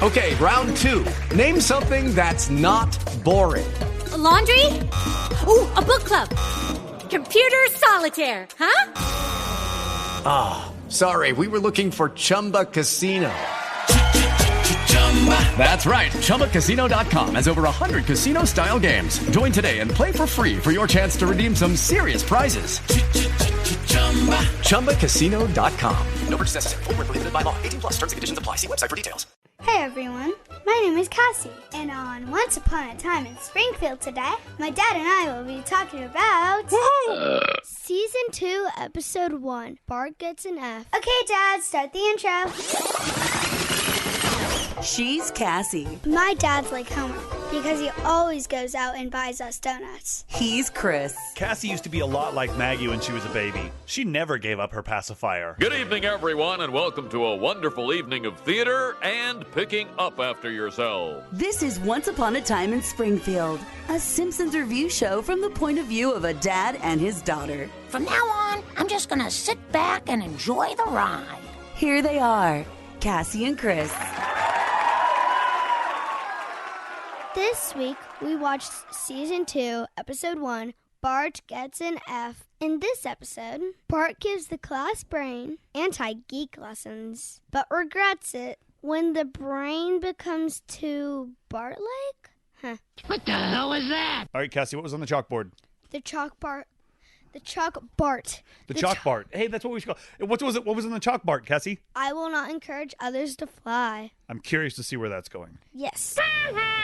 Okay, round two. Name something that's not boring. A laundry? Ooh, a book club. Computer solitaire, huh? Ah, sorry, we were looking for Chumba Casino. That's right, ChumbaCasino.com has over 100 casino-style games. Join today and play for free for your chance to redeem some serious prizes. ChumbaCasino.com. No purchase necessary. Void where prohibited by law. 18+ terms and conditions apply. See website for details. Hey everyone, my name is Cassie, and on Once Upon a Time in Springfield today, my dad and I will be talking about Season 2, Episode 1, Bart Gets an F. Okay, Dad, start the intro. She's Cassie. My dad's like Homer, because he always goes out and buys us donuts. He's Chris. Cassie used to be a lot like Maggie when she was a baby. She never gave up her pacifier. Good evening, everyone, and welcome to a wonderful evening of theater and picking up after yourself. This is Once Upon a Time in Springfield, a Simpsons review show from the point of view of a dad and his daughter. From now on, I'm just gonna sit back and enjoy the ride. Here they are, Cassie and Chris. This week, we watched Season 2, Episode 1, Bart Gets an F. In this episode, Bart gives the class brain anti-geek lessons, but regrets it when the brain becomes too Bart-like? What the hell is that? All right, Cassie, what was on the chalkboard? The chalk Bart. The chalk Bart. The chalk Bart. Hey, that's what we should call it. What was it? What was on the chalk Bart, Cassie? I will not encourage others to fly. I'm curious to see where that's going. Yes.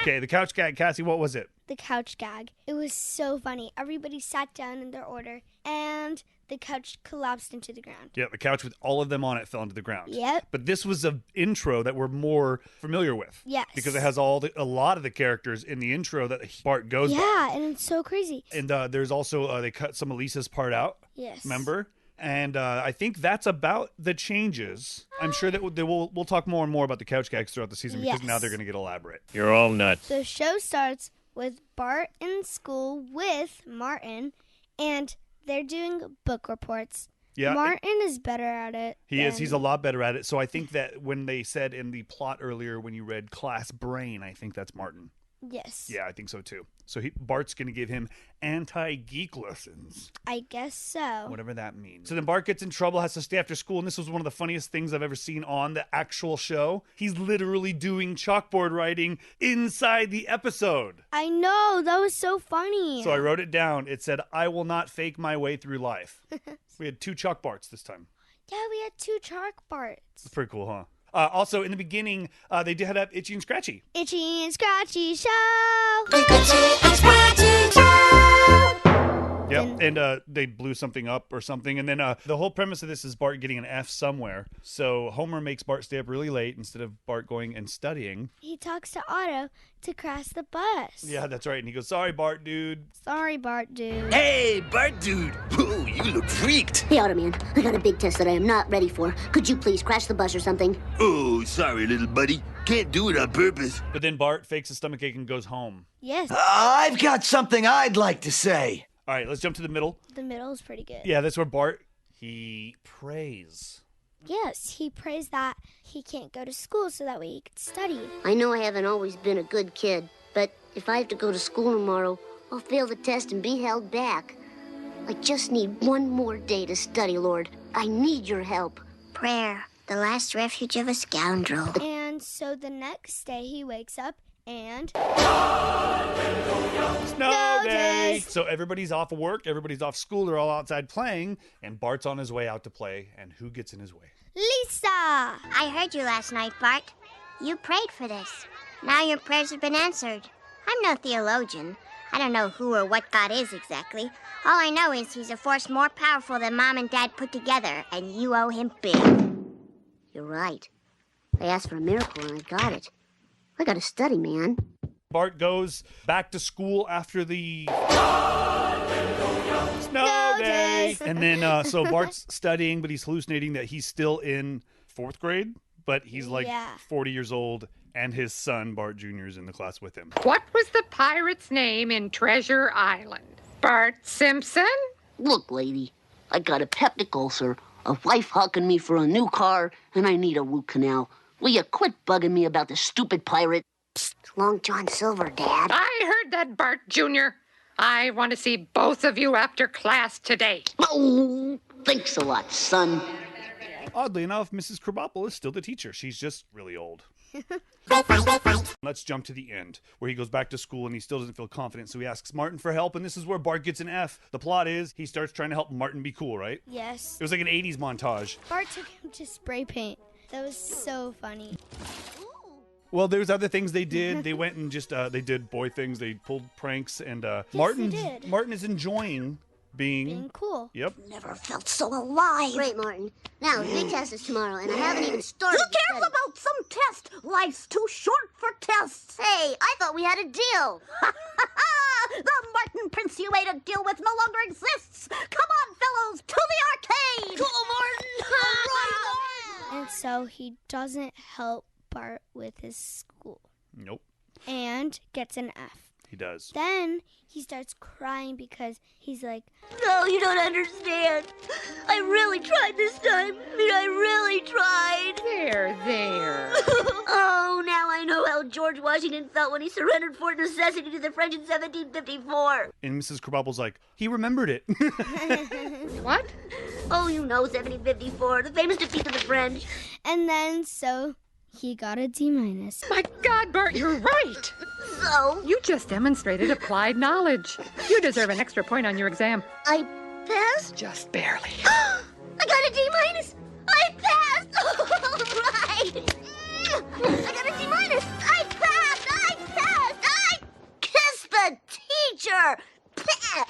Okay, the couch gag, Cassie, what was it? The couch gag. It was so funny. Everybody sat down in their order, and the couch collapsed into the ground. Yeah, the couch with all of them on it fell into the ground. Yep. But this was an intro that we're more familiar with. Yes. Because it has a lot of the characters in the intro that Bart goes by. Yeah, and it's so crazy. And there's also, they cut some of Lisa's part out. Yes. Remember? And I think that's about the changes. I'm sure that we'll talk more and more about the couch gags throughout the season because now they're going to get elaborate. You're all nuts. The show starts with Bart in school with Martin, and they're doing book reports. Yeah, Martin is better at it. He is. He's a lot better at it. So I think that when they said in the plot earlier, when you read class brain, I think that's Martin. Yes. Yeah, I think so too. So Bart's going to give him anti-geek lessons. I guess so. Whatever that means. So then Bart gets in trouble, has to stay after school, and this was one of the funniest things I've ever seen on the actual show. He's literally doing chalkboard writing inside the episode. I know. That was so funny. So I wrote it down. It said, "I will not fake my way through life." We had 2 chalk Barts this time. Yeah, we had 2 chalk Barts. It's pretty cool, huh? Also, in the beginning, they did have Itchy and Scratchy. Itchy and Scratchy Show. Itchy and Scratchy Show. Yep, and they blew something up or something. And then the whole premise of this is Bart getting an F somewhere. So Homer makes Bart stay up really late instead of Bart going and studying. He talks to Otto to crash the bus. Yeah, that's right. And he goes, "Sorry, Bart, dude." Sorry, Bart, dude. Hey, Bart, dude. Ooh, you look freaked. Hey, Otto, man. I got a big test that I am not ready for. Could you please crash the bus or something? Oh, sorry, little buddy. Can't do it on purpose. But then Bart fakes a stomachache and goes home. Yes. I've got something I'd like to say. All right, let's jump to the middle. The middle is pretty good. Yeah, that's where Bart, he prays. Yes, he prays that he can't go to school so that way he could study. I know I haven't always been a good kid, but if I have to go to school tomorrow, I'll fail the test and be held back. I just need one more day to study, Lord. I need your help. Prayer, the last refuge of a scoundrel. And so the next day he wakes up and... Snow day! So everybody's off of work, everybody's off school, they're all outside playing, and Bart's on his way out to play, and who gets in his way? Lisa! I heard you last night, Bart. You prayed for this. Now your prayers have been answered. I'm no theologian. I don't know who or what God is exactly. All I know is he's a force more powerful than Mom and Dad put together, and you owe him big. You're right. I asked for a miracle and I got it. I gotta study, man. Bart goes back to school after the snow day. And then, so Bart's studying, but he's hallucinating that he's still in 4th grade, but he's like 40 years old, and his son, Bart Jr., is in the class with him. What was the pirate's name in Treasure Island? Bart Simpson? Look, lady, I got a peptic ulcer, a wife hucking me for a new car, and I need a root canal. Will you quit bugging me about the stupid pirate? Psst, Long John Silver, Dad. I heard that, Bart Jr. I want to see both of you after class today. Oh, thanks a lot, son. Oddly enough, Mrs. Krabappel is still the teacher. She's just really old. Let's jump to the end, where he goes back to school and he still doesn't feel confident, so he asks Martin for help, and this is where Bart gets an F. The plot is he starts trying to help Martin be cool, right? Yes. It was like an 80s montage. Bart took him to spray paint. That was so funny. Well, there's other things they did. They went and just, they did boy things. They pulled pranks, and Martin is enjoying being cool. Yep. Never felt so alive. Great, Martin. Now, the big test is tomorrow, and I haven't even started. Who cares about some test? Life's too short for tests. Hey, I thought we had a deal. The Martin Prince-you-made deal with no longer exists. Come on, fellows, to the arcade. Cool, Martin. Right. And so he doesn't help Bart with his school. Nope. And gets an F. He does. Then he starts crying because he's like, No, you don't understand. I really tried this time. I really tried. There. Oh, now I know how George Washington felt when he surrendered Fort Necessity to the French in 1754. And Mrs. Krabappel's like, he remembered it. What? Oh, you know 1754, the famous defeat of the French. and then so he got a D-. My God, Bart, you're right. So? You just demonstrated applied knowledge. You deserve an extra point on your exam. I passed? Just barely. I got a D-. I passed! All right! I got a D-. I passed! I kissed the teacher!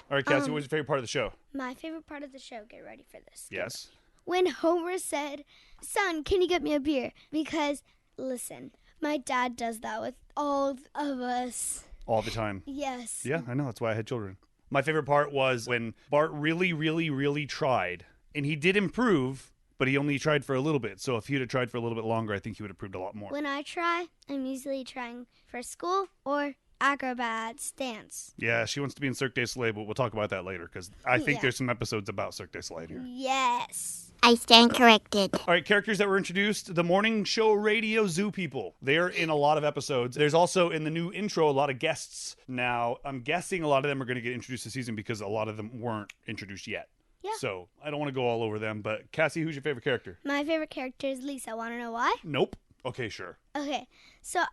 All right, Cassie, what was your favorite part of the show? My favorite part of the show, get ready for this. Yes. When Homer said, son, can you get me a beer? Because, listen, my dad does that with all of us. All the time. Yes. Yeah, I know. That's why I had children. My favorite part was when Bart really, really, really tried. And he did improve, but he only tried for a little bit. So if he'd have tried for a little bit longer, I think he would have improved a lot more. When I try, I'm usually trying for school or acrobats dance. Yeah, she wants to be in Cirque du Soleil, but we'll talk about that later because I think there's some episodes about Cirque du Soleil here. Yes. I stand corrected. All right, characters that were introduced, the morning show radio zoo people. They're in a lot of episodes. There's also in the new intro a lot of guests. Now, I'm guessing a lot of them are going to get introduced this season because a lot of them weren't introduced yet. Yeah. So I don't want to go all over them, but Cassie, who's your favorite character? My favorite character is Lisa. Want to know why? Nope. Okay, sure. Okay, so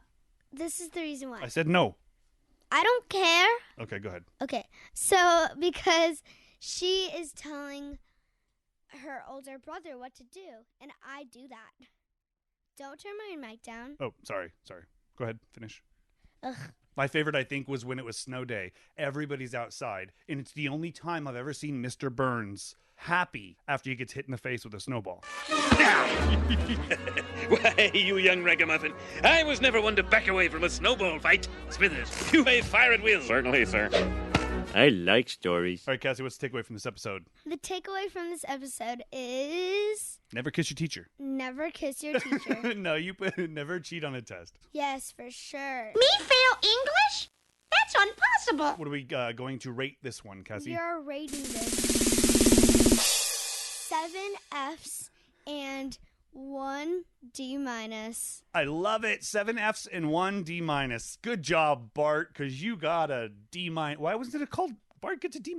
this is the reason why. I said no. I don't care. Okay, go ahead. Okay, so because she is telling her older brother what to do, and I do that. Don't turn my mic down. Oh, sorry. Go ahead, finish. Ugh. My favorite, I think, was when it was snow day. Everybody's outside, and it's the only time I've ever seen Mr. Burns happy after he gets hit in the face with a snowball. Why, you young ragamuffin, I was never one to back away from a snowball fight. Smithers, you may fire at will. Certainly, sir. I like stories. All right, Cassie, what's the takeaway from this episode? The takeaway from this episode is... Never kiss your teacher. Never kiss your teacher. No, you never cheat on a test. Yes, for sure. Me fail English? That's impossible. What are we going to rate this one, Cassie? You're rating this 7 Fs and 1 D-. I love it. 7 Fs and 1 D-. Good job, Bart, because you got a D-. Why wasn't it called Bart gets a D-?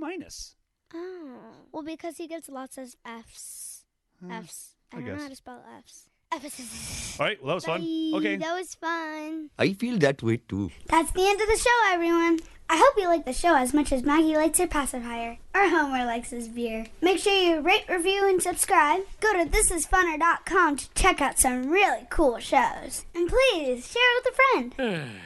Oh, well, because he gets lots of Fs. Fs. I don't know how to spell Fs. Fs. All right, well, that was fun. Okay. That was fun. I feel that way too. That's the end of the show, everyone. I hope you liked the show as much as Maggie likes her pacifier, or Homer likes his beer. Make sure you rate, review, and subscribe. Go to thisisfunner.com to check out some really cool shows. And please, share it with a friend.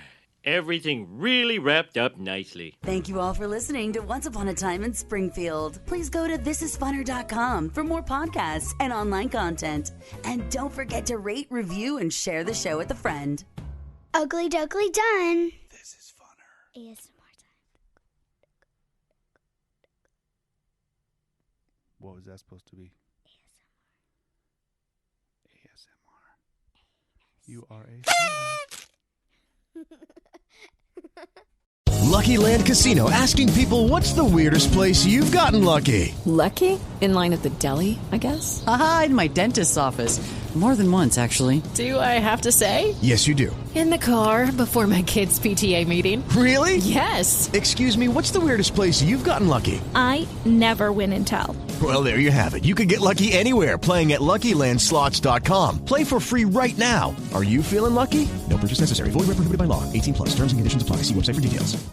Everything really wrapped up nicely. Thank you all for listening to Once Upon a Time in Springfield. Please go to thisisfunner.com for more podcasts and online content. And don't forget to rate, review, and share the show with a friend. Ugly dougly done. This is funner. ASMR time. What was that supposed to be? ASMR. You are a... Lucky Land Casino, asking people, what's the weirdest place you've gotten lucky? Lucky? In line at the deli, I guess? Aha, in my dentist's office. More than once, actually. Do I have to say? Yes, you do. In the car before my kids' PTA meeting. Really? Yes. Excuse me, what's the weirdest place you've gotten lucky? I never win and tell. Well, there you have it. You can get lucky anywhere, playing at LuckyLandSlots.com. Play for free right now. Are you feeling lucky? No purchase necessary. Void where prohibited by law. 18+. Terms and conditions apply. See website for details.